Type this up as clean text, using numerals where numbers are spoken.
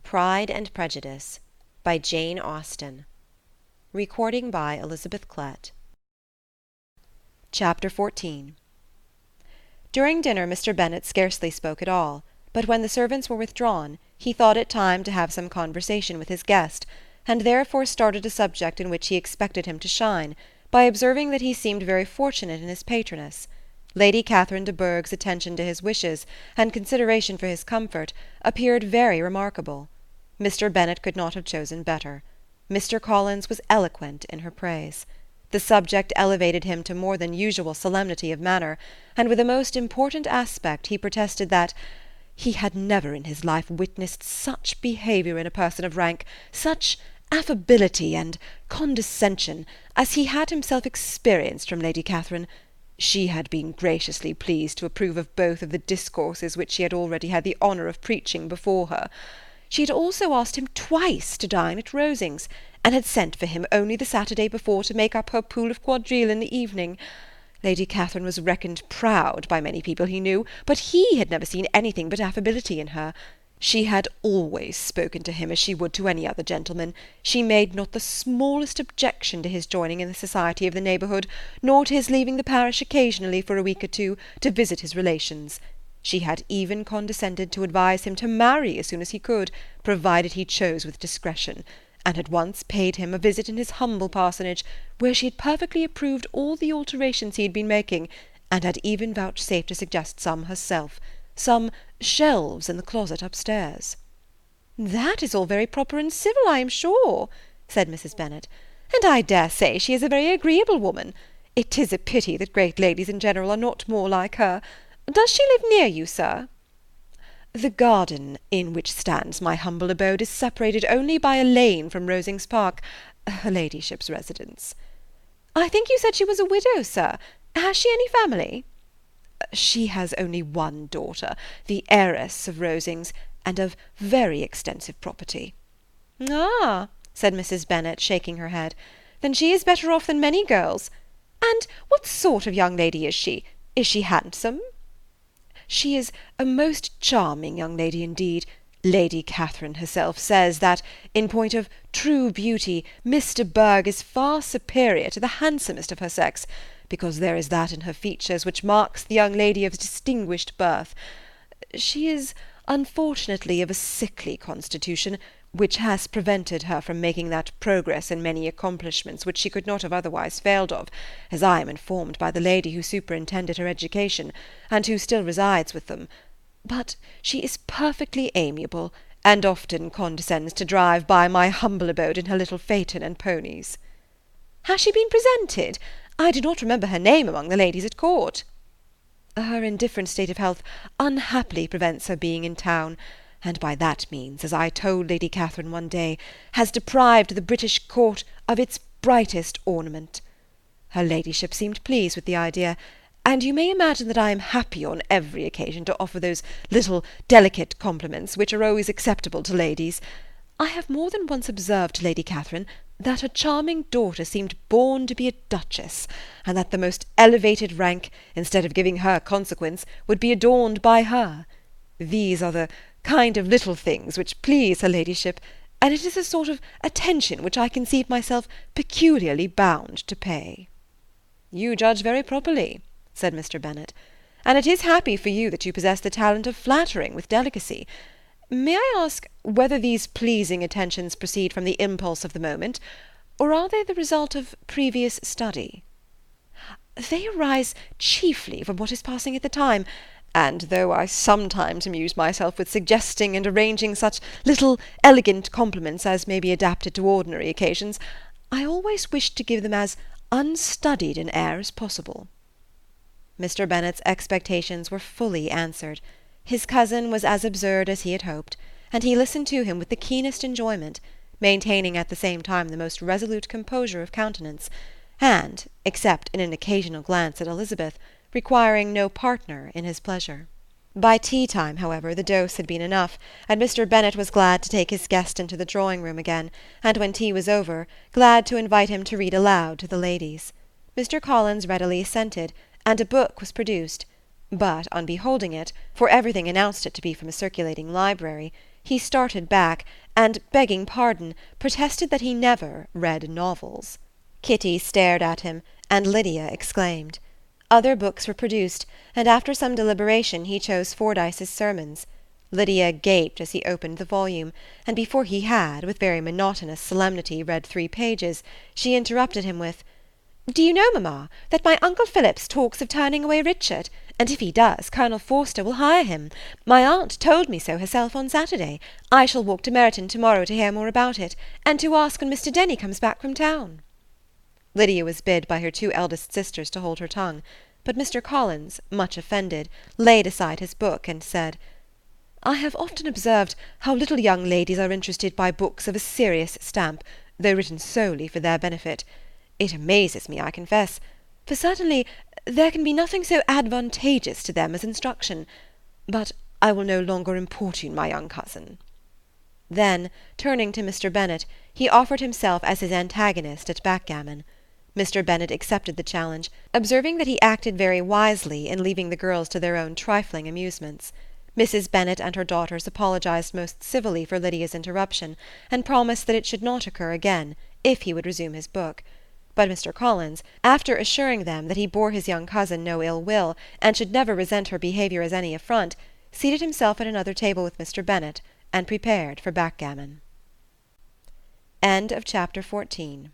Pride and Prejudice by Jane Austen. Recording by Elizabeth Bennet. Chapter 14. During dinner Mr. Bennet scarcely spoke at all, but when the servants were withdrawn, he thought it time to have some conversation with his guest, and therefore started a subject in which he expected him to shine, by observing that he seemed very fortunate in his patroness. Lady Catherine de Bourgh's attention to his wishes, and consideration for his comfort, appeared very remarkable. Mr. Bennet could not have chosen better. Mr. Collins was eloquent in her praise. The subject elevated him to more than usual solemnity of manner, and with a most important aspect he protested that he had never in his life witnessed such behaviour in a person of rank, such affability and condescension, as he had himself experienced from Lady Catherine. She had been graciously pleased to approve of both of the discourses which he had already had the honour of preaching before her. She had also asked him twice to dine at Rosings, and had sent for him only the Saturday before to make up her pool of quadrille in the evening. Lady Catherine was reckoned proud by many people he knew, but he had never seen anything but affability in her. She had always spoken to him as she would to any other gentleman. She made not the smallest objection to his joining in the society of the neighbourhood, nor to his leaving the parish occasionally for a week or two to visit his relations. She had even condescended to advise him to marry as soon as he could, provided he chose with discretion, and had once paid him a visit in his humble parsonage, where she had perfectly approved all the alterations he had been making, and had even vouchsafed to suggest some herself, some shelves in the closet upstairs. "That is all very proper and civil, I am sure," said Mrs. Bennet, "and I dare say she is a very agreeable woman. It is a pity that great ladies in general are not more like her. Does she live near you, sir?" "The garden in which stands my humble abode is separated only by a lane from Rosings Park, her ladyship's residence." "I think you said she was a widow, sir. Has she any family?" "She has only one daughter, the heiress of Rosings, and of very extensive property." "Ah," said Mrs. Bennet, shaking her head, "then she is better off than many girls. And what sort of young lady is she? Is she handsome?" "She is a most charming young lady indeed. Lady Catherine herself says that, in point of true beauty, Miss de Bourgh is far superior to the handsomest of her sex, because there is that in her features which marks the young lady of distinguished birth. She is unfortunately of a sickly constitution, which has prevented her from making that progress in many accomplishments which she could not have otherwise failed of, as I am informed by the lady who superintended her education, and who still resides with them. But she is perfectly amiable, and often condescends to drive by my humble abode in her little phaeton and ponies." "Has she been presented? I do not remember her name among the ladies at court." "Her indifferent state of health unhappily prevents her being in town, and by that means, as I told Lady Catherine one day, has deprived the British court of its brightest ornament. Her ladyship seemed pleased with the idea, and you may imagine that I am happy on every occasion to offer those little delicate compliments which are always acceptable to ladies. I have more than once observed to Lady Catherine that her charming daughter seemed born to be a duchess, and that the most elevated rank, instead of giving her consequence, would be adorned by her. These are the kind of little things which please her ladyship, and it is a sort of attention which I conceive myself peculiarly bound to pay." "You judge very properly," said Mr. Bennet, "and it is happy for you that you possess the talent of flattering with delicacy. May I ask whether these pleasing attentions proceed from the impulse of the moment, or are they the result of previous study?" "They arise chiefly from what is passing at the time, and though I sometimes amuse myself with suggesting and arranging such little elegant compliments as may be adapted to ordinary occasions, I always wish to give them as unstudied an air as possible." Mr. Bennet's expectations were fully answered. His cousin was as absurd as he had hoped, and he listened to him with the keenest enjoyment, maintaining at the same time the most resolute composure of countenance, and, except in an occasional glance at Elizabeth, requiring no partner in his pleasure. By tea-time, however, the dose had been enough, and Mr. Bennet was glad to take his guest into the drawing-room again, and when tea was over, glad to invite him to read aloud to the ladies. Mr. Collins readily assented, and a book was produced, but on beholding it, for everything announced it to be from a circulating library, He started back, and, begging pardon, protested that he never read novels. Kitty stared at him, and Lydia exclaimed. Other books were produced, and after some deliberation he chose Fordyce's Sermons. Lydia gaped as he opened the volume, and before he had, with very monotonous solemnity, read 3 pages, she interrupted him with, "Do you know, mamma, that my Uncle Phillips talks of turning away Richard, and if he does, Colonel Forster will hire him. My aunt told me so herself on Saturday. I shall walk to Meryton to-morrow to hear more about it, and to ask when Mr. Denny comes back from town." Lydia was bid by her 2 eldest sisters to hold her tongue, but Mr. Collins, much offended, laid aside his book, and said, "I have often observed how little young ladies are interested by books of a serious stamp, though written solely for their benefit. It amazes me, I confess, for certainly there can be nothing so advantageous to them as instruction. But I will no longer importune my young cousin." Then, turning to Mr. Bennet, he offered himself as his antagonist at backgammon. Mr. Bennet accepted the challenge, observing that he acted very wisely in leaving the girls to their own trifling amusements. Mrs. Bennet and her daughters apologized most civilly for Lydia's interruption, and promised that it should not occur again, if he would resume his book. But Mr. Collins, after assuring them that he bore his young cousin no ill will, and should never resent her behaviour as any affront, seated himself at another table with Mr. Bennet, and prepared for backgammon. Chapter 14